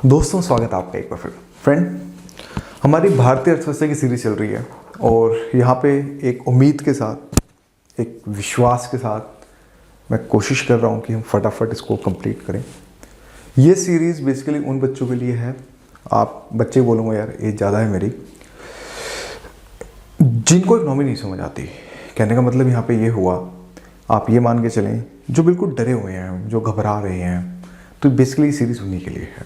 दोस्तों, स्वागत है आपका एक बार फिर। फ्रेंड, हमारी भारतीय अर्थव्यवस्था की सीरीज चल रही है और यहाँ पे एक उम्मीद के साथ, एक विश्वास के साथ मैं कोशिश कर रहा हूँ कि हम फटाफट इसको कंप्लीट करें। ये सीरीज़ बेसिकली उन बच्चों के लिए है, आप बच्चे बोलूँगा यार एज ज़्यादा है मेरी, जिनको इकोनॉमी नहीं समझ आती। कहने का मतलब यहाँ पे ये हुआ, आप ये मान के चलें जो बिल्कुल डरे हुए हैं, जो घबरा रहे हैं, तो बेसिकली सीरीज़ उन्हीं के लिए है।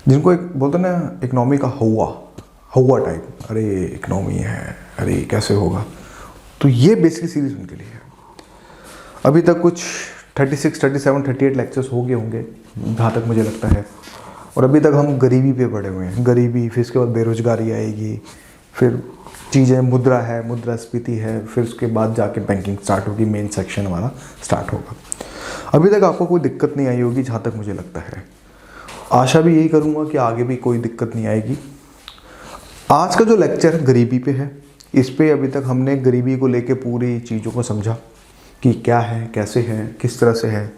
जिनको एक बोलते हैं ना इकोनॉमी का हुआ टाइप, अरे इकोनॉमी है, अरे कैसे होगा, तो ये बेसिकली सीरीज़ उनके लिए है। अभी तक कुछ 36, 37, 38 लेक्चर्स हो गए होंगे जहाँ तक मुझे लगता है। और अभी तक हम गरीबी पे पड़े हुए हैं, गरीबी, फिर इसके बाद बेरोजगारी आएगी, फिर चीज़ें मुद्रा है, मुद्रास्फीति है, फिर उसके बाद जाके बैंकिंग स्टार्ट होगी, मेन सेक्शन हमारा स्टार्ट होगा। अभी तक आपको कोई दिक्कत नहीं आई होगी जहाँ तक मुझे लगता है। आशा भी यही करूँगा कि आगे भी कोई दिक्कत नहीं आएगी। आज का जो लेक्चर गरीबी पे है, इस पे अभी तक हमने गरीबी को लेके पूरी चीज़ों को समझा कि क्या है, कैसे है, किस तरह से है,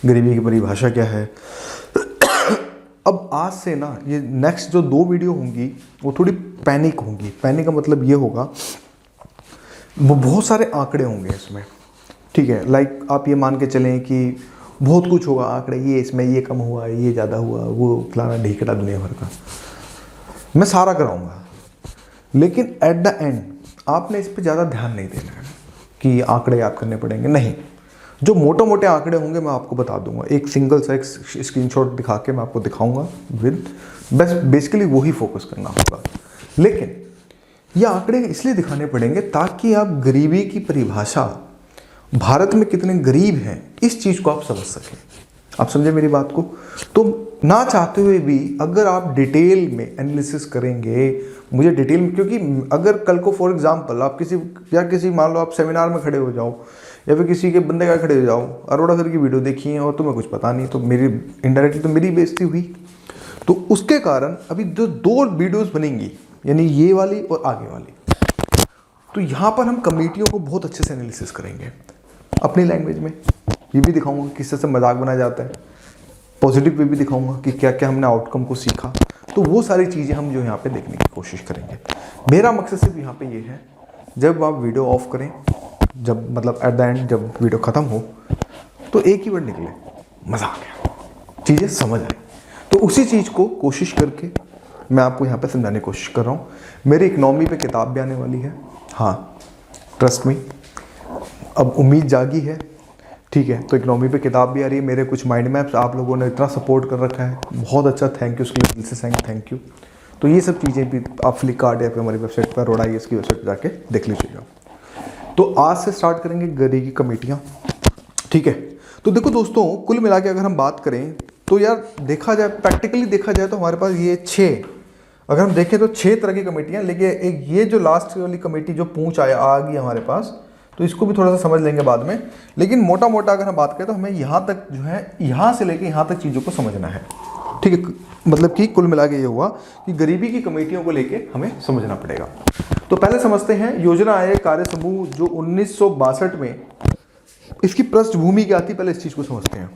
गरीबी की परिभाषा क्या है। अब आज से ना ये नेक्स्ट जो 2 वीडियो होंगी वो थोड़ी पैनिक होंगी। पैनिक का मतलब ये होगा, वो बहुत सारे आंकड़े होंगे इसमें, ठीक है। लाइक आप ये मान के चलें कि बहुत कुछ होगा, आंकड़े, ये इसमें ये कम हुआ, ये ज़्यादा हुआ, वो फलाना ढीकड़ा दुनिया भर का मैं सारा कराऊंगा। लेकिन एट द एंड आपने इस पर ज़्यादा ध्यान नहीं देना है कि आंकड़े याद करने पड़ेंगे, नहीं। जो मोटे मोटे आंकड़े होंगे मैं आपको बता दूंगा, एक सिंगल सा एक स्क्रीनशॉट दिखा के मैं आपको दिखाऊंगा विद बस बेसिकली वही फोकस करना होगा। लेकिन ये आंकड़े इसलिए दिखाने पड़ेंगे ताकि आप गरीबी की परिभाषा, भारत में कितने गरीब हैं, इस चीज़ को आप समझ सकें। आप समझे मेरी बात को? तो ना चाहते हुए भी अगर आप डिटेल में एनालिसिस करेंगे, मुझे डिटेल में, क्योंकि अगर कल को फॉर एग्जांपल आप किसी मान लो आप सेमिनार में खड़े हो जाओ या फिर किसी के बंदे का खड़े हो जाओ, अरोड़ा सर की वीडियो देखी है और तुम्हें कुछ पता नहीं, तो मेरी इनडायरेक्टली तो मेरी बेइज्जती हुई। तो उसके कारण अभी जो 2 वीडियोज़ बनेंगी, यानी ये वाली और आगे वाली, तो यहाँ पर हम कमेटियों को बहुत अच्छे से एनालिसिस करेंगे अपनी लैंग्वेज में। ये भी दिखाऊंगा किस तरह से मजाक बनाया जाता है, पॉजिटिव वे भी दिखाऊंगा कि क्या क्या हमने आउटकम को सीखा। तो वो सारी चीज़ें हम जो यहाँ पे देखने की कोशिश करेंगे। मेरा मकसद सिर्फ यहाँ पे ये है, जब आप वीडियो ऑफ करें, जब मतलब एट द एंड जब वीडियो ख़त्म हो, तो एक ही वर्ड निकले, मज़ा आ गया, चीज़ें समझ आए। तो उसी चीज़ को कोशिश करके मैं आपको यहाँ पर समझाने की कोशिश कर रहा हूँ। मेरी इकनॉमी पर किताब भी आने वाली है, हाँ, ट्रस्ट मी, अब उम्मीद जागी है, ठीक है। तो इकोनॉमी पे किताब भी आ रही है, मेरे कुछ माइंड मैप्स आप लोगों ने इतना सपोर्ट कर रखा है, बहुत अच्छा, थैंक यू, उसके लिए दिल से थैंक यू। तो ये सब चीज़ें भी आप फ्लिपकार्ट या फिर हमारी वेबसाइट पर, रोड़ा की वेबसाइट पर जाके देख लीजिएगा। तो आज से स्टार्ट करेंगे गरीबी की कमेटियाँ, ठीक है। तो देखो दोस्तों, कुल मिला के अगर हम बात करें तो यार देखा जाए, प्रैक्टिकली देखा जाए तो हमारे पास ये 6, अगर हम देखें तो 6 तरह की कमेटियाँ। लेकिन एक ये जो लास्ट वाली कमेटी जो पूंछ आ गई हमारे पास, तो इसको भी थोड़ा सा समझ लेंगे बाद में। लेकिन मोटा मोटा अगर हम बात करें तो हमें यहाँ तक जो है, यहाँ से लेके यहाँ तक चीज़ों को समझना है, ठीक है। मतलब कि कुल मिला के ये हुआ कि गरीबी की कमेटियों को लेके हमें समझना पड़ेगा। तो पहले समझते हैं योजना आयोग कार्य समूह जो 1962 में, इसकी पृष्ठभूमि क्या थी, पहले इस चीज़ को समझते हैं।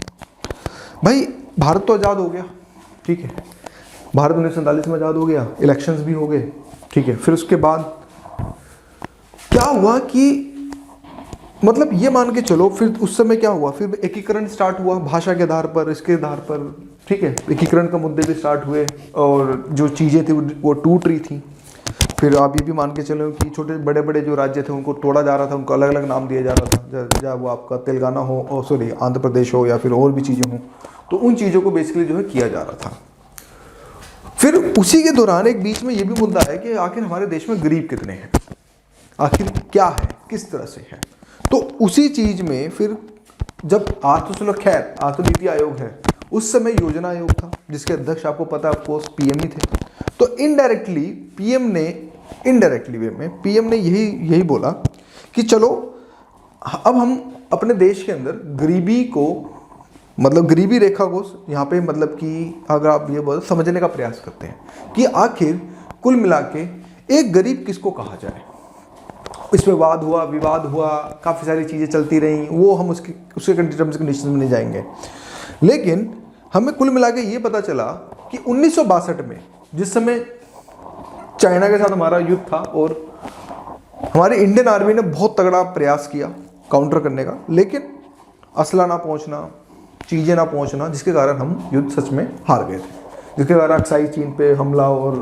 भाई भारत तो आज़ाद हो गया, ठीक है, भारत 1947 में आज़ाद हो गया, इलेक्शंस भी हो गए, ठीक है। फिर उसके बाद क्या हुआ कि मतलब ये मान के चलो, फिर उस समय क्या हुआ, फिर एकीकरण स्टार्ट हुआ भाषा के आधार पर, इसके आधार पर, ठीक है। एकीकरण का मुद्दे भी स्टार्ट हुए और जो चीज़ें थी वो टूट रही थी। फिर आप ये भी मान के चलो कि छोटे बड़े बड़े जो राज्य थे उनको तोड़ा जा रहा था, उनको अलग अलग नाम दिया जा रहा था, चाहे वो आपका तेलंगाना हो, सॉरी आंध्र प्रदेश हो, या फिर और भी चीज़ें हों, तो उन चीज़ों को बेसिकली जो है किया जा रहा था। फिर उसी के दौरान एक बीच में ये भी मुद्दा है कि आखिर हमारे देश में गरीब कितने हैं, आखिर क्या है, किस तरह से है। तो उसी चीज में फिर जब आज तो चलो खैर, आज तो नीति आयोग है, उस समय योजना आयोग था जिसके अध्यक्ष आपको पता है ऑफकोर्स पीएम ही थे। तो इनडायरेक्टली वे में पीएम ने यही बोला कि चलो अब हम अपने देश के अंदर गरीबी को, मतलब गरीबी रेखा को यहाँ पे, मतलब कि अगर आप ये बोल समझने का प्रयास करते हैं कि आखिर कुल मिला के एक गरीब किसको कहा जाए। इस पे वाद हुआ, विवाद हुआ, काफ़ी सारी चीज़ें चलती रहीं, वो हम उसके टर्म्स कंडीशन में नहीं जाएंगे। लेकिन हमें कुल मिला के ये पता चला कि 1962 में जिस समय चाइना के साथ हमारा युद्ध था और हमारी इंडियन आर्मी ने बहुत तगड़ा प्रयास किया काउंटर करने का, लेकिन असला ना पहुंचना, चीज़ें ना पहुंचना, जिसके कारण हम युद्ध सच में हार गए थे, जिसके कारण अक्साई चीन पे हमला और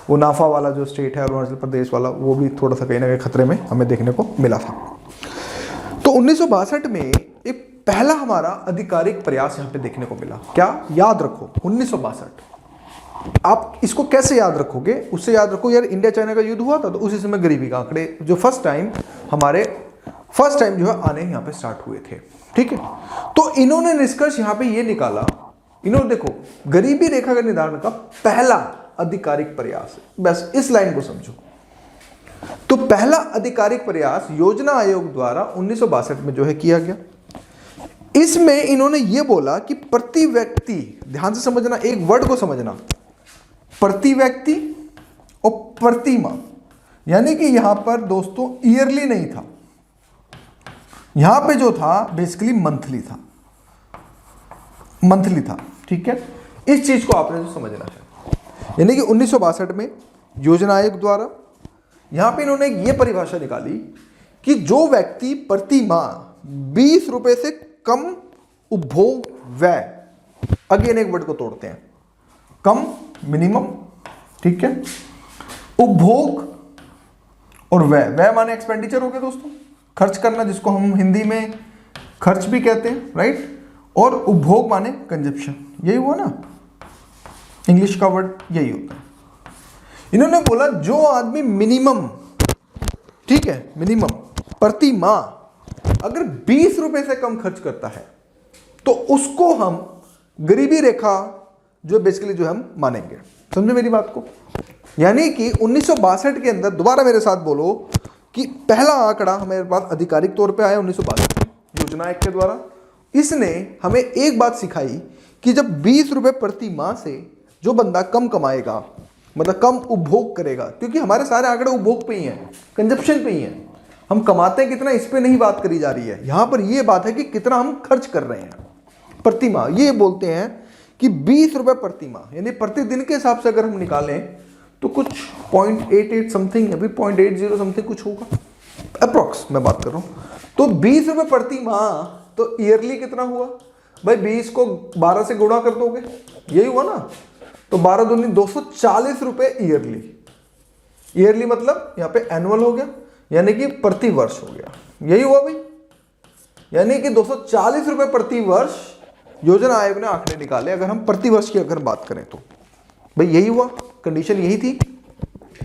वो नाफा वाला जो स्टेट है अरुणाचल प्रदेश वाला, वो भी थोड़ा सा कहीं ना कहीं खतरे में हमें देखने को मिला था। तो 1962 में एक पहला हमारा आधिकारिक प्रयास यहाँ पे देखने को मिला। क्या? याद रखो 1962। आप इसको कैसे याद रखोगे? उससे याद रखो यार इंडिया चाइना का युद्ध हुआ था, तो उसी समय गरीबी का आंकड़े जो फर्स्ट टाइम जो है आने यहाँ पे स्टार्ट हुए थे। ठीक है, तो इन्होंने निष्कर्ष यहाँ पे ये निकाला, इन्होंने देखो गरीबी रेखा का निर्धारण का पहला आधिकारिक प्रयास, बस इस लाइन को समझो। तो पहला आधिकारिक प्रयास योजना आयोग द्वारा 1962 में जो है किया गया। इसमें इन्होंने ये बोला कि प्रति व्यक्ति, ध्यान से समझना, एक वर्ड को समझना, प्रति व्यक्ति और प्रति माह, यानी कि यहां पर दोस्तों ईयरली नहीं था, यहां पे जो था बेसिकली मंथली था। ठीक है, इस चीज को आपने जो समझना है, यानी कि 1962 में योजना आयोग द्वारा यहां पे इन्होंने ये परिभाषा निकाली कि जो व्यक्ति प्रति माह 20 रुपए से कम उपभोग व्यय, अगेन एक वर्ड को तोड़ते हैं, कम मिनिमम, ठीक है, उपभोग और व्यय माने एक्सपेंडिचर हो गया दोस्तों, खर्च करना, जिसको हम हिंदी में खर्च भी कहते हैं, राइट, और उपभोग माने कंजप्शन, यही हुआ ना, इंग्लिश का वर्ड यही होता है। इन्होंने बोला जो आदमी मिनिमम, ठीक है, मिनिमम प्रति माह अगर 20 रुपए से कम खर्च करता है तो उसको हम गरीबी रेखा जो बेसिकली जो हम मानेंगे। समझे मेरी बात को? यानी कि 1962 के अंदर, दोबारा मेरे साथ बोलो, कि पहला आंकड़ा हमारे पास आधिकारिक तौर पे आया 1962 में योजना आयोग के द्वारा। इसने हमें एक बात सिखाई कि जब 20 रुपए प्रति माह से जो बंदा कम कमाएगा, मतलब कम उपभोग करेगा, क्योंकि हमारे सारे आंकड़े उपभोग पे ही हैं, कंजप्शन पे ही हैं, हम कमाते हैं कितना, इस पे नहीं बात करी जा रही है, यहां पर यह बात है कि कितना हम खर्च कर रहे हैं प्रति माह। ये बोलते हैं कि 20 रुपए प्रति माह, यानी प्रतिदिन के हिसाब से अगर हम निकालें तो कुछ 0.88 समथिंग, अभी 0.80 समथिंग कुछ होगा अप्रोक्स, मैं बात कर रहा हूं। तो 20 रुपए प्रति माह, तो ईयरली कितना हुआ भाई? 20 को 12 से गुणा कर दोगे, यही हुआ ना, तो 12 दूनी 240 रुपए ईयरली मतलब यहाँ पे एनुअल हो गया, यानी कि प्रति वर्ष हो गया, यही हुआ भाई, यानी कि 240 रुपए प्रति वर्ष योजना आयोग ने आंकड़े निकाले। अगर हम प्रति वर्ष की अगर बात करें तो भाई यही हुआ, कंडीशन यही थी,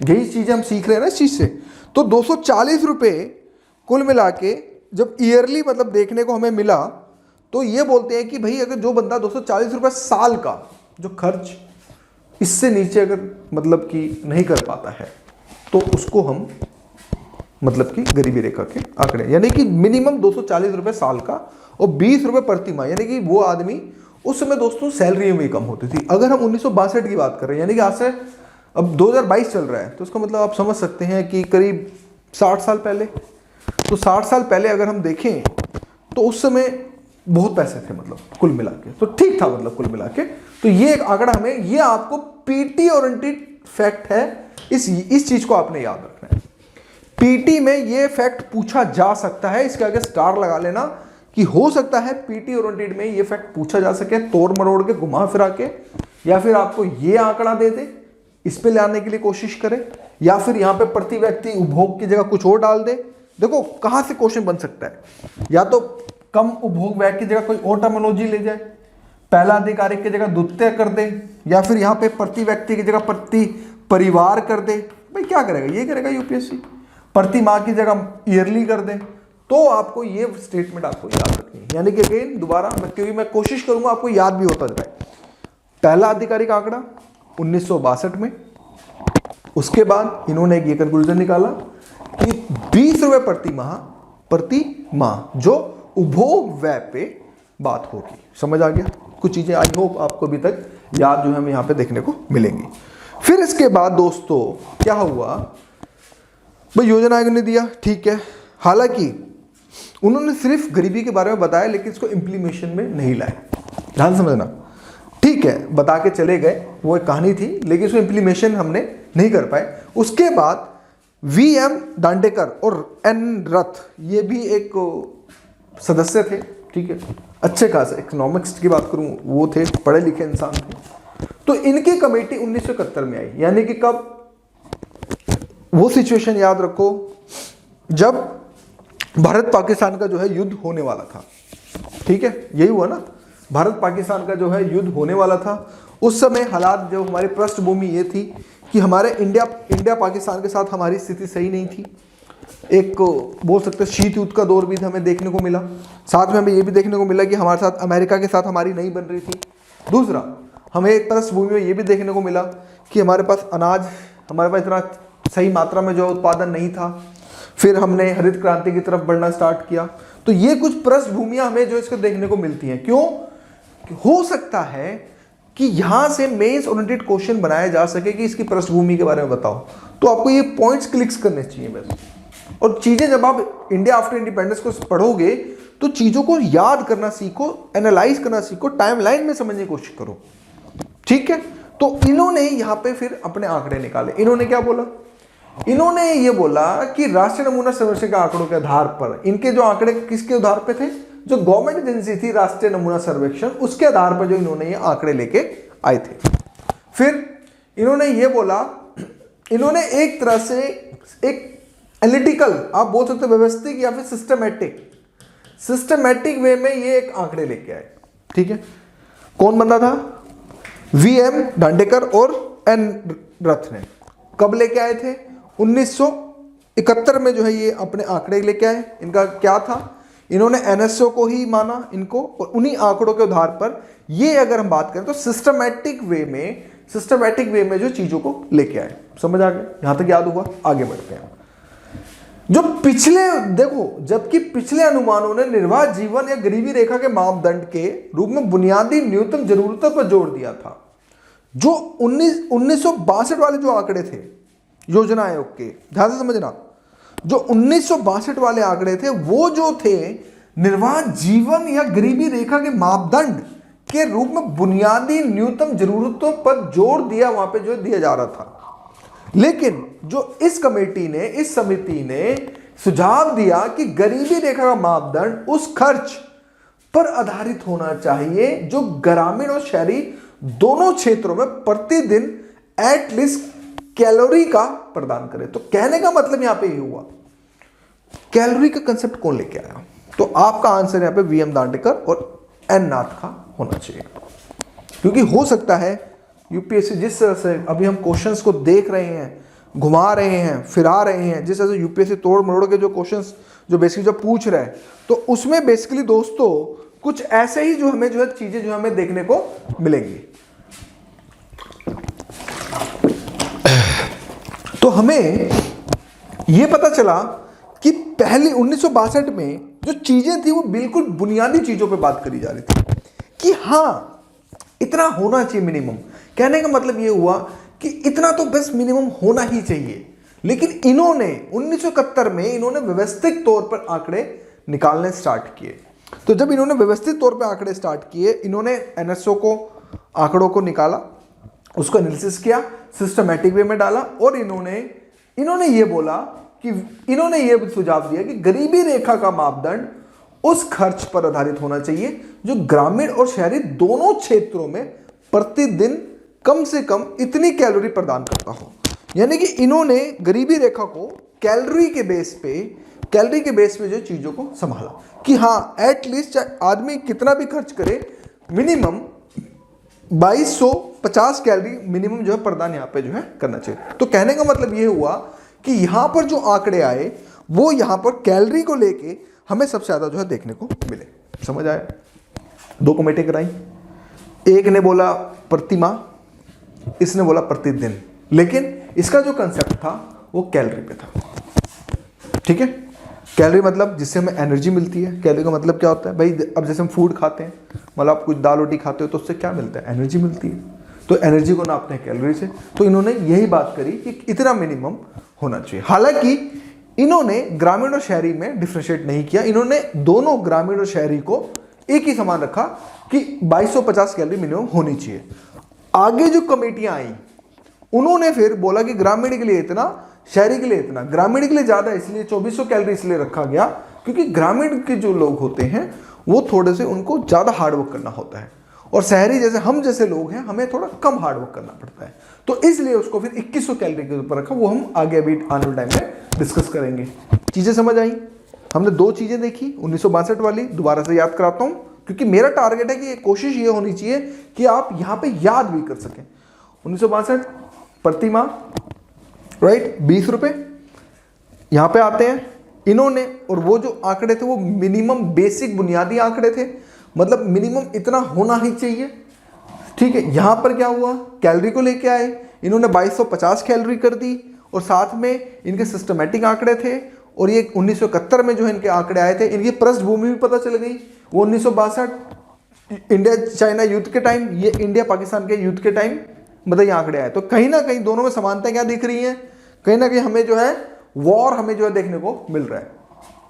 यही चीजें हम सीख रहे हैं ना इस चीज से। तो 240 रुपए कुल मिला के जब ईयरली मतलब देखने को हमें मिला, तो ये बोलते हैं कि भाई अगर जो बंदा 240 रुपए साल का जो खर्च इससे नीचे अगर मतलब कि नहीं कर पाता है, तो उसको हम मतलब कि गरीबी रेखा के आंकड़े, यानी कि मिनिमम 240 रुपए साल का और 20 रुपए प्रति माह, यानी कि वो आदमी, उस समय दोस्तों सैलरी में भी कम होती थी। अगर हम 1962 की बात कर रहे हैं, यानी कि आज से अब 2022 चल रहा है, तो इसका मतलब आप समझ सकते हैं कि करीब 60 साल पहले, तो 60 साल पहले अगर हम देखें तो उस समय बहुत पैसे थे, मतलब कुल मिला के तो ठीक था, मतलब कुल मिला के। तो ये एक आंकड़ा हमें, ये आपको पीटी ओरिएंटेड फैक्ट है, इस चीज को आपने याद रखना है। पीटी में ये फैक्ट पूछा जा सकता है, इसके आगे स्टार लगा लेना कि हो सकता है पीटी ओरिएंटेड में ये फैक्ट पूछा जा सके, तोड़ मरोड़ के, घुमा फिरा के, या फिर आपको ये आंकड़ा दे दे, इस पे लाने के लिए कोशिश करे, या फिर यहां पे प्रति व्यक्ति उपभोग की जगह कुछ और डाल दे। देखो कहां से क्वेश्चन बन सकता है, या तो कम उपभोग व्यय की जगह कोई और टर्मिनोलॉजी ले जाए, पहला आधिकारिक की जगह द्वितीय कर दे, या फिर यहां पे प्रति व्यक्ति की जगह प्रति परिवार कर दे। भाई क्या करेगा, ये करेगा यूपीएससी, प्रति माह की जगह ईयरली कर दे। तो आपको ये स्टेटमेंट आपको याद रखनी है, यानी कि अगेन दोबारा, क्योंकि मैं कोशिश करूंगा आपको याद भी होता जाए। पहला आधिकारिक आंकड़ा 1962 में, उसके बाद इन्होंने एक ये कंक्लूजन निकाला कि 20 रुपए प्रति माह जो उपभोग व्यय पे बात होगी। समझ आ गया? कुछ चीजें आई होप आपको अभी तक याद जो है हमें यहां पे देखने को मिलेंगी। फिर इसके बाद दोस्तों क्या हुआ भाई, योजना आयोग ने दिया, ठीक है, हालांकि उन्होंने सिर्फ गरीबी के बारे में बताया, लेकिन इसको इंप्लीमेशन में नहीं लाए, ध्यान समझना, ठीक है, बता के चले गए, वो एक कहानी थी, लेकिन उसमें इम्प्लीमेशन हमने नहीं कर पाए। उसके बाद वीएम दांडेकर और एन रथ, ये भी एक सदस्य थे, ठीक है, अच्छे खासे इकोनॉमिक्स की बात करूं वो थे, पढ़े लिखे इंसान थे। तो इनकी कमेटी 1971 में आई, यानी कि कब, वो सिचुएशन याद रखो जब भारत पाकिस्तान का जो है युद्ध होने वाला था, ठीक है, यही हुआ ना, भारत पाकिस्तान का जो है युद्ध होने वाला था। उस समय हालात, जो हमारी पृष्ठभूमि ये थी कि हमारे इंडिया पाकिस्तान के साथ हमारी स्थिति सही नहीं थी। एक बोल सकते हैं शीत युद्ध का दौर भी हमें देखने को मिला, साथ में हमें ये भी देखने को मिला कि हमारे साथ अमेरिका के साथ हमारी नहीं बन रही थी। दूसरा, हमें एक पृष्ठभूमि में ये भी देखने को मिला कि हमारे पास अनाज, हमारे पास इतना सही मात्रा में जो उत्पादन नहीं था। फिर हमने हरित क्रांति की तरफ बढ़ना स्टार्ट किया। तो ये कुछ पृष्ठभूमियां हमें जो इसको देखने को मिलती हैं। क्यों? हो सकता है कि यहां से मेंस ओरिएंटेड क्वेश्चन बनाया जा सके कि इसकी पृष्ठभूमि के बारे में बताओ, तो आपको ये पॉइंट्स क्लिक्स करने चाहिए बस। और चीजें जब आप इंडिया आफ्टर इंडिपेंडेंस को पढ़ोगे तो चीजों को याद करना सीखो, एनालाइज करना सीखो, टाइमलाइन में समझने की कोशिश करो, ठीक है। तो इन्होंने यहां पे फिर अपने आंकड़े निकाले। इन्होंने क्या बोला? इन्होंने ये बोला कि राष्ट्रीय नमूना सर्वेक्षण के आंकड़ों के आधार पर, इनके जो आंकड़े किसके आधार पे थे? जो गवर्नमेंट एजेंसी थी राष्ट्रीय नमूना सर्वेक्षण, उसके आधार पर जो इन्होंने ये आंकड़े लेके आए थे। फिर इन्होंने ये बोला, इन्होंने एक तरह से एक एनालिटिकल, आप बोल सकते हो व्यवस्थित या फिर सिस्टमैटिक वे में ये एक आंकड़े लेके आए, ठीक है। कौन बंदा था? वीएम दांडेकर और एन रथ ने। कब लेके आए थे? 1971 में जो है ये अपने आंकड़े लेके आए। इनका क्या था? इन्होंने एनएसओ को ही माना इनको, और उन्हीं आंकड़ों के आधार पर ये अगर हम बात करें तो सिस्टमैटिक वे में जो चीजों को लेके आए। समझ आ गया? यहां तक याद हुआ? आगे बढ़ते हैं। जो पिछले, देखो, जबकि पिछले अनुमानों ने निर्वाह जीवन या गरीबी रेखा के मापदंड के रूप में बुनियादी न्यूनतम जरूरतों पर जोर दिया था। जो 1962 वाले जो आंकड़े थे योजना आयोग के, ध्यान से समझना, जो 1962 वाले आंकड़े थे वो जो थे निर्वाह जीवन या गरीबी रेखा के मापदंड के रूप में बुनियादी न्यूनतम जरूरतों पर जोर दिया, वहां पे जो दिया जा रहा था। लेकिन जो इस समिति ने सुझाव दिया कि गरीबी रेखा का मापदंड उस खर्च पर आधारित होना चाहिए जो ग्रामीण और शहरी दोनों क्षेत्रों में प्रतिदिन एटलीस्ट कैलोरी का प्रदान करे। तो कहने का मतलब यहां पे ये हुआ, कैलोरी का कंसेप्ट कौन लेके आया? तो आपका आंसर यहां पे वीएम दांडेकर और एन नाथ का होना चाहिए। क्योंकि हो सकता है यूपीएससी जिस तरह से अभी हम क्वेश्चंस को देख रहे हैं, घुमा रहे हैं, फिरा रहे हैं, जिस तरह से यूपीएससी तोड़ मरोड़ के जो क्वेश्चंस जो बेसिकली जो पूछ रहा है, तो उसमें बेसिकली दोस्तों कुछ ऐसे ही जो हमें जो है चीजें जो हमें देखने को मिलेंगी। तो हमें यह पता चला कि पहले 1962 में जो चीजें थी वो बिल्कुल बुनियादी चीजों पे बात करी जा रही थी कि हाँ इतना होना चाहिए मिनिमम। कहने का मतलब ये हुआ कि इतना तो बस मिनिमम होना ही चाहिए। लेकिन इन्होंने 1971 में इन्होंने व्यवस्थित तौर पर आंकड़े निकालने स्टार्ट किए। तो जब इन्होंने व्यवस्थित तौर पर आंकड़े स्टार्ट किए, इन्होंने एनएसओ को आंकड़ों को निकाला, उसको एनालिसिस किया, सिस्टमैटिक वे में डाला, और इन्होंने ये बोला कि इन्होंने ये सुझाव दिया कि गरीबी रेखा का मापदंड उस खर्च पर आधारित होना चाहिए जो ग्रामीण और शहरी दोनों क्षेत्रों में प्रतिदिन कम से कम इतनी कैलोरी प्रदान करता हो। यानी कि इन्होंने गरीबी रेखा को कैलोरी के बेस पे जो चीजों को संभाला कि हाँ एटलीस्ट चाहे आदमी कितना भी खर्च करे, मिनिमम 2250 कैलोरी मिनिमम जो है प्रदान यहाँ पे जो है करना चाहिए। तो कहने का मतलब ये हुआ कि यहाँ पर जो आंकड़े आए वो यहाँ पर कैलोरी को लेके हमें सबसे ज्यादा जो है देखने को मिले। समझ आया? दो कमेटी कराई, एक ने बोला प्रति माह, इसने बोला प्रतिदिन, लेकिन इसका जो कंसेप्ट था वो कैलोरी पे था। ठीक है, कैलोरी मतलब जिससे हमें एनर्जी मिलती है। कैलोरी का मतलब क्या होता है भाई? अब जैसे हम फूड खाते हैं, मतलब आप कुछ दाल रोटी खाते हो तो उससे क्या मिलता है? एनर्जी मिलती है। तो एनर्जी को नापते हैं कैलोरी से। तो इन्होंने यही बात करी कि इतना मिनिमम होना चाहिए। हालांकि इन्होंने ग्रामीण और शहरी में डिफ्रेंशिएट नहीं किया, इन्होंने दोनों ग्रामीण और शहरी को एक ही समान रखा कि 2250 कैलोरी मिनिमम होनी चाहिए। आगे जो कमेटियां आई उन्होंने फिर बोला कि ग्रामीण के लिए इतना, शहरी के लिए इतना। ग्रामीण के लिए ज्यादा इसलिए 2400 कैलोरी इसलिए रखा गया क्योंकि ग्रामीण के जो लोग होते हैं वो थोड़े से उनको ज्यादा हार्डवर्क करना होता है, और शहरी जैसे हम जैसे लोग हैं हमें थोड़ा कम हार्डवर्क करना पड़ता है, तो इसलिए उसको फिर 2100 कैलोरी के ऊपर रखा। वो हम आगे अभी आने वाले टाइम में डिस्कस करेंगे। चीजें समझ आई? हमने दो चीजें देखी 1962 वाली, दोबारा से याद कराता हूं क्योंकि मेरा टारगेट है कि कोशिश ये होनी चाहिए कि आप यहां पे याद भी कर सकें। 1962 प्रति माह, राइट, 20 रुपए यहां पे आते हैं इन्होंने, और वो जो आंकड़े थे वो मिनिमम बेसिक बुनियादी आंकड़े थे, मतलब मिनिमम इतना होना ही चाहिए। ठीक है, यहां पर क्या हुआ, कैलोरी को लेके आए, इन्होंने 2250 कैलोरी कर दी, और साथ में इनके सिस्टमैटिक आंकड़े थे, और ये 1971 में जो इनके आंकड़े आए थे, इनकी पृष्ठभूमि भी पता चल गई। वो 1962 इंडिया चाइना युद्ध के टाइम, ये इंडिया पाकिस्तान के युद्ध के टाइम, मतलब ये आंकड़े आए। तो कहीं ना कहीं दोनों में समानता क्या दिख रही है, कहीं ना कहीं हमें जो है वॉर हमें जो है देखने को मिल रहा है।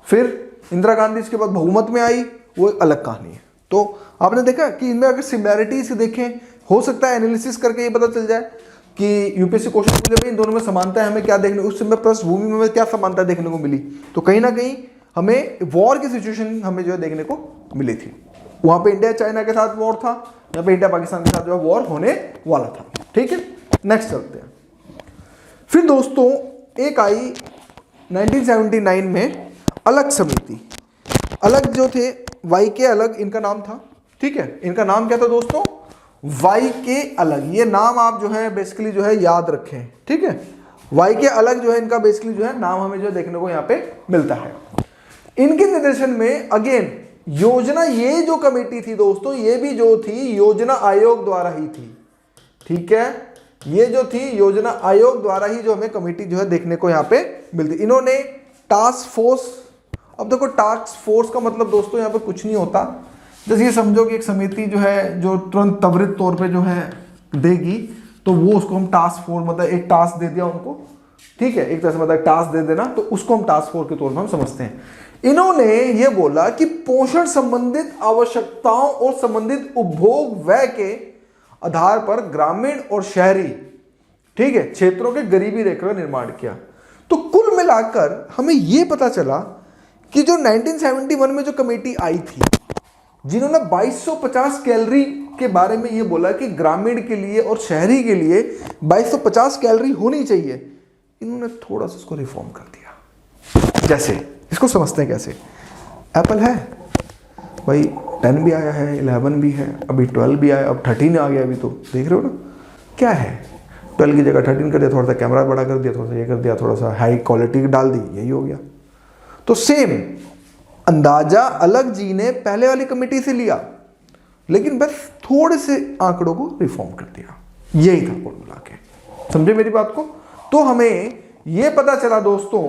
फिर इंदिरा गांधी इसके बाद बहुमत में आई, वो एक अलग कहानी है। तो आपने देखा कि इनमें अगर सिमिलैरिटीज देखें, हो सकता है एनालिसिस करके ये पता चल जाए कि यूपीएससी क्वेश्चन पूछे भाई इन दोनों में समानता है, हमें क्या देखने, उस समय पृष्ठभूमि में क्या समानता देखने को मिली, तो कहीं ना कहीं हमें वॉर की सिचुएशन हमें जो है देखने को मिली थी। वहां पे इंडिया चाइना के साथ वॉर था, यहाँ पे इंडिया पाकिस्तान के साथ जो है वॉर होने वाला था। ठीक है, नेक्स्ट चलते हैं। फिर दोस्तों एक आई 1979 में अलग समिति, अलग जो थे वाई के अलग इनका नाम था। ठीक है, इनका नाम क्या था दोस्तों, वाई के अलग। ये नाम आप जो है बेसिकली जो है याद रखें। ठीक है, वाई के अलग जो है इनका बेसिकली जो है नाम हमें जो देखने को यहाँ पे मिलता है। इनके निर्देशन में अगेन योजना, ये जो कमेटी थी दोस्तों, ये भी जो थी योजना आयोग द्वारा ही थी। ठीक है, ये जो थी योजना आयोग द्वारा ही जो हमें कमेटी जो है देखने को यहाँ पे मिलती। इन्होंने टास्क फोर्स, अब देखो टास्क फोर्स का मतलब दोस्तों यहाँ पे कुछ नहीं होता, जैसे ये समझो कि एक समिति जो है जो तुरंत त्वरित तौर पे जो है देगी, तो वो उसको हम टास्क फोर्स, मतलब एक टास्क दे दिया उनको, ठीक है, एक तरह से मतलब टास्क दे देना, तो उसको हम टास्क फोर्स के तौर पर हम समझते हैं। इन्होंने ये बोला कि पोषण संबंधित आवश्यकताओं और संबंधित उपभोग व्यय के आधार पर ग्रामीण और शहरी, ठीक है, क्षेत्रों के गरीबी रेखा का निर्माण किया। तो कुल मिलाकर हमें यह पता चला कि जो 1971 में जो कमेटी आई थी, जिन्होंने 2250 कैलोरी के बारे में ये बोला कि ग्रामीण के लिए और शहरी के लिए 2250 कैलोरी होनी चाहिए, इन्होंने थोड़ा सा उसको रिफॉर्म कर दिया। जैसे इसको समझते हैं कैसे, एप्पल है भाई, 10 भी आया है, 11 भी है, अभी 12 भी आया, अब 13 आ गया, अभी तो देख रहे हो ना क्या है, 12 की जगह 13 कर दिया, थोड़ा सा कैमरा बड़ा कर दिया, थोड़ा सा ये कर दिया, थोड़ा सा हाई क्वालिटी डाल दी, यही हो गया। तो सेम अंदाजा अलग जी ने पहले वाली कमेटी से लिया, लेकिन बस थोड़े से आंकड़ों को रिफॉर्म कर दिया, यही था कुल मिला के। समझे मेरी बात को? तो हमें यह पता चला दोस्तों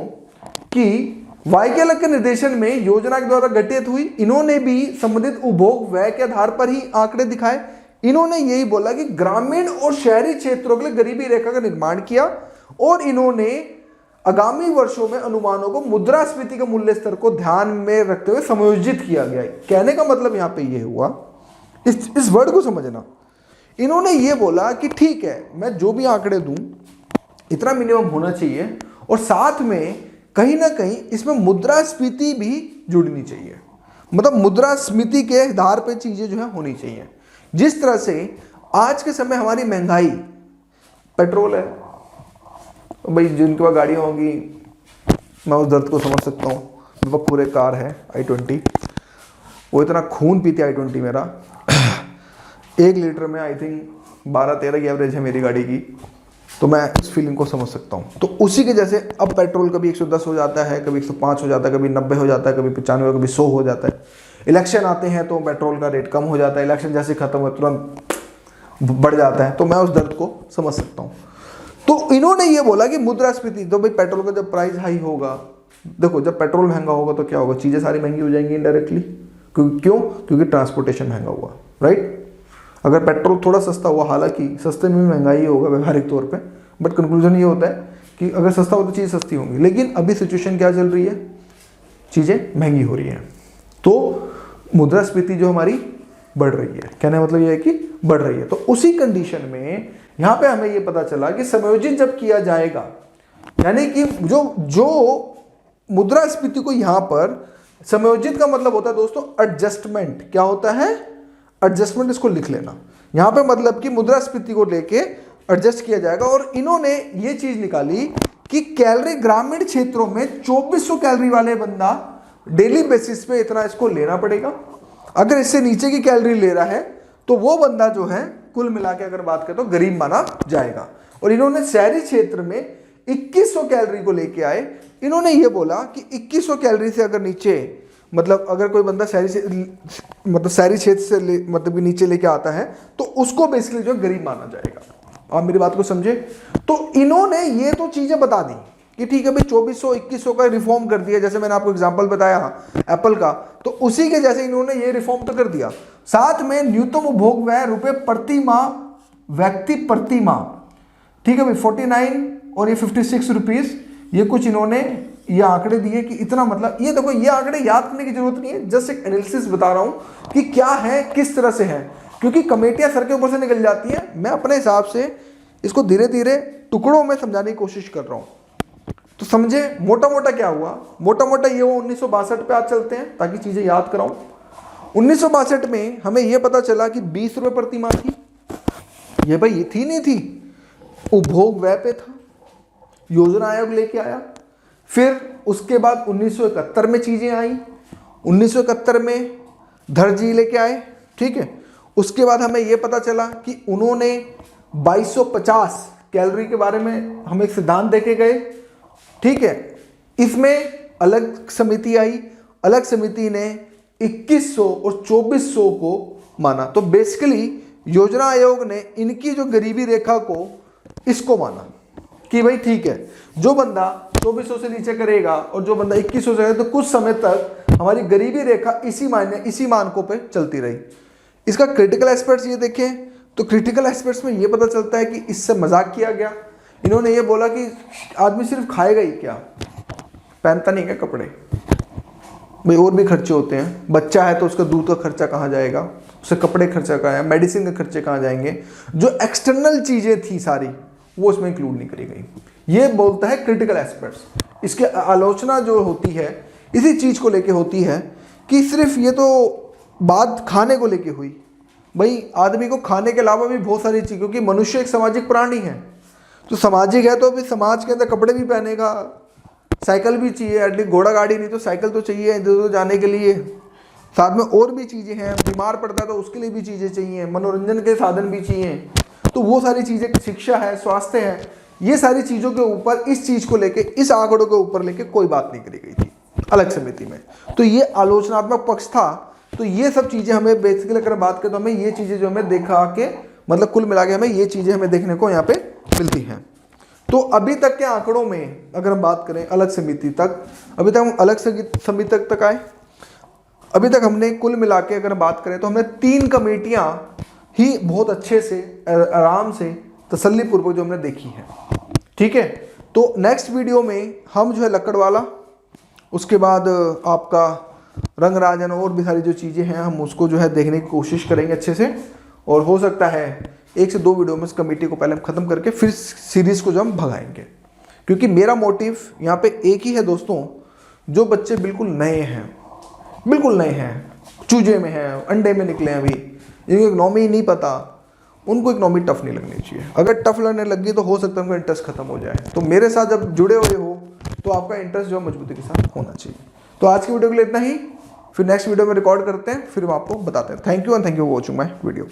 कि वाई के अलग के निर्देशन में योजना के द्वारा गठित हुई, इन्होंने भी संबंधित उपभोग व्यय के आधार पर ही आंकड़े दिखाए। इन्होंने यही बोला कि ग्रामीण और शहरी क्षेत्रों के लिए गरीबी रेखा का निर्माण किया, और इन्होंने आगामी वर्षों में अनुमानों को मुद्रास्फीति के मूल्य स्तर को ध्यान में रखते हुए समायोजित किया गया। कहने का मतलब यहां पे ये हुआ, इस वर्ड को समझना, इन्होंने ये बोला कि ठीक है, मैं जो भी आंकड़े दूं इतना मिनिमम होना चाहिए, और साथ में कहीं ना कहीं इसमें मुद्रास्फीति भी जुड़नी चाहिए, मतलब मुद्रास्फीति के आधार पे चीजें जो है होनी चाहिए। जिस तरह से आज के समय हमारी महंगाई, पेट्रोल है भाई, जिनके पास गाड़ियाँ होंगी मैं उस दर्द को समझ सकता हूँ। मेरे पास पूरे कार है i20, वो इतना खून पीती है i20 मेरा 1 लीटर में आई थिंक 12-13 की एवरेज है मेरी गाड़ी की, तो मैं इस फीलिंग को समझ सकता हूँ। तो उसी के जैसे अब पेट्रोल कभी 110 हो जाता है, कभी 105 हो जाता है, कभी 90 हो जाता है, कभी 95, कभी 100 हो जाता है। इलेक्शन आते हैं तो पेट्रोल का रेट कम हो जाता है, इलेक्शन जैसे खत्म हो तुरंत बढ़ जाता है, तो मैं उस दर्द को समझ सकता हूँ। तो इन्होंने ये बोला कि मुद्रास्फीति, तो भाई पेट्रोल का जब प्राइस हाई होगा, देखो जब पेट्रोल महंगा होगा तो क्या होगा, चीज़ें सारी महंगी हो जाएंगी इनडायरेक्टली। क्यों? क्योंकि ट्रांसपोर्टेशन महंगा हुआ, राइट। अगर पेट्रोल थोड़ा सस्ता हुआ, हालांकि सस्ते में भी महंगाई होगा व्यवहारिक तौर पे, बट कंक्लूजन ये होता है कि अगर सस्ता हो तो चीज़ सस्ती होंगी। लेकिन अभी सिचुएशन क्या चल रही है, चीज़ें महंगी हो रही हैं। तो मुद्रास्फीति जो हमारी बढ़ रही है। कहने का मतलब ये है कि बढ़ रही है। तो उसी कंडीशन में यहां पे हमें ये पता चला कि समायोजित जब किया जाएगा, यानी कि जो मुद्रास्फीति को यहां पर समायोजित का मतलब होता है दोस्तों एडजस्टमेंट। क्या होता है? एडजस्टमेंट। इसको लिख लेना यहां पे, मतलब कि मुद्रास्फीति को लेके एडजस्ट किया जाएगा। और इन्होंने ये चीज निकाली कि कैलोरी ग्रामीण क्षेत्रों में 2400 कैलोरी वाले बंदा डेली बेसिस पे इतना इसको लेना पड़ेगा। अगर इससे नीचे की कैलोरी ले रहा है तो वो बंदा जो है कुल मिला के अगर बात करें तो गरीब माना जाएगा। और इन्होंने शहरी क्षेत्र में 2100 कैलोरी को लेके आए। इन्होंने ये बोला कि 2100 कैलोरी से अगर नीचे, मतलब अगर कोई बंदा शहरी क्षेत्र से मतलब नीचे लेके आता है तो उसको बेसिकली जो गरीब माना जाएगा। आप मेरी बात को समझे? तो इन्होंने ये तो चीजें बता दी कि ठीक है भाई 2400 2100 का रिफॉर्म कर दिया, जैसे मैंने आपको एग्जांपल बताया एप्पल का, तो उसी के जैसे इन्होंने ये रिफॉर्म तो कर दिया। साथ में न्यूनतम उपभोग व्यय रुपए प्रति माह, व्यक्ति प्रति माह, ठीक है भाई 49 और ये 56 रुपीज, ये कुछ इन्होंने ये आंकड़े दिए कि इतना, मतलब ये देखो ये आंकड़े याद करने की जरूरत नहीं है, जस्ट एक एनालिसिस बता रहा हूं कि क्या है, किस तरह से है, क्योंकि कमेटियां सर के ऊपर से निकल जाती हैं। मैं अपने हिसाब से इसको धीरे धीरे टुकड़ों में समझाने की कोशिश कर रहा हूं। तो समझे मोटा मोटा क्या हुआ? मोटा मोटा ये वो 1962 पे आज चलते हैं ताकि चीजें याद कराऊं। 1962 में हमें यह पता चला कि 20 रुपए प्रति माह थी। ये भाई ये थी नहीं थी, उपभोग व्यय पे था, योजना आयोग लेके आया। फिर उसके बाद 1971 में चीजें आई, 1971 में धरजी लेके आए, ठीक है। उसके बाद हमें यह पता चला कि उन्होंने 2250 कैलोरी के बारे में हमें एक सिद्धांत देके गए, ठीक है। इसमें अलग समिति आई, अलग समिति ने 2100 और 2400 को माना। तो बेसिकली योजना आयोग ने इनकी जो गरीबी रेखा को इसको माना कि भाई ठीक है, जो बंदा 2400 से नीचे करेगा और जो बंदा 2100 से करेगा तो कुछ समय तक हमारी गरीबी रेखा इसी मानकों पे चलती रही। इसका क्रिटिकल एस्पेक्ट्स ये देखें तो क्रिटिकल एस्पेक्ट्स में ये पता चलता है कि इससे मजाक किया गया। इन्होंने ये बोला कि आदमी सिर्फ खाएगा ही क्या, पहनता नहीं क्या कपड़े, भाई और भी खर्चे होते हैं। बच्चा है तो उसका दूध का खर्चा कहाँ जाएगा, उसके कपड़े खर्चा कहाँ है, मेडिसिन के खर्चे कहाँ जाएंगे, जो एक्सटर्नल चीजें थी सारी वो उसमें इंक्लूड नहीं करी गई। ये बोलता है क्रिटिकल एस्पेक्ट्स। इसकी आलोचना जो होती है इसी चीज को लेके होती है कि सिर्फ ये तो बात खाने को लेके हुई, भाई आदमी को खाने के अलावा भी बहुत सारी चीज, क्योंकि मनुष्य एक सामाजिक प्राणी है, तो सामाजिक है तो अभी समाज के अंदर कपड़े भी पहनेगा, साइकिल भी चाहिए, एटलीस्ट घोड़ा गाड़ी नहीं तो साइकिल तो चाहिए इधर उधर जाने के लिए, साथ में और भी चीज़ें हैं, बीमार पड़ता है तो उसके लिए भी चीज़ें चाहिए, मनोरंजन के साधन भी चाहिए, तो वो सारी चीज़ें, शिक्षा है, स्वास्थ्य है, ये सारी चीज़ों के ऊपर इस चीज़ को लेके, इस आंकड़ों के ऊपर लेके कोई बात नहीं करी गई थी अलग समिति में। तो ये आलोचनात्मक पक्ष था। तो ये सब चीज़ें हमें बेसिकली अगर बात करें तो हमें ये चीज़ें जो हमें देखा के, मतलब कुल मिला के हमें ये चीज़ें हमें देखने को यहाँ पे मिलती हैं। तो अभी तक के आंकड़ों में अगर हम बात करें अलग समिति तक, अभी तक हम अलग समिति तक आए, अभी तक हमने कुल मिला के अगर बात करें तो हमने 3 कमेटियां ही बहुत अच्छे से, आराम से, तसल्लीपूर्वक जो हमने देखी है, ठीक है। तो नेक्स्ट वीडियो में हम जो है लक्कड़ वाला, उसके बाद आपका रंग राजन और भी सारी जो चीज़ें हैं हम उसको जो है देखने की कोशिश करेंगे अच्छे से। और हो सकता है 1 से 2 वीडियो में इस कमेटी को पहले हम ख़त्म करके फिर सीरीज़ को जो हम भगाएंगे, क्योंकि मेरा मोटिव यहाँ पे एक ही है दोस्तों, जो बच्चे बिल्कुल नए हैं, बिल्कुल नए हैं, चूजे में हैं, अंडे में निकले हैं, अभी जिनको इकनॉमी नहीं पता, उनको इकनॉमी टफ नहीं लगनी चाहिए। अगर टफ लगने लगी तो हो सकता है उनका इंटरेस्ट खत्म हो जाए। तो मेरे साथ जब जुड़े हुए हो तो आपका इंटरेस्ट जो मजबूती के साथ होना चाहिए। तो आज की वीडियो के लिए इतना ही, फिर नेक्स्ट वीडियो में रिकॉर्ड करते हैं, फिर हम आपको बताते हैं। Thank you and thank you for watching my video.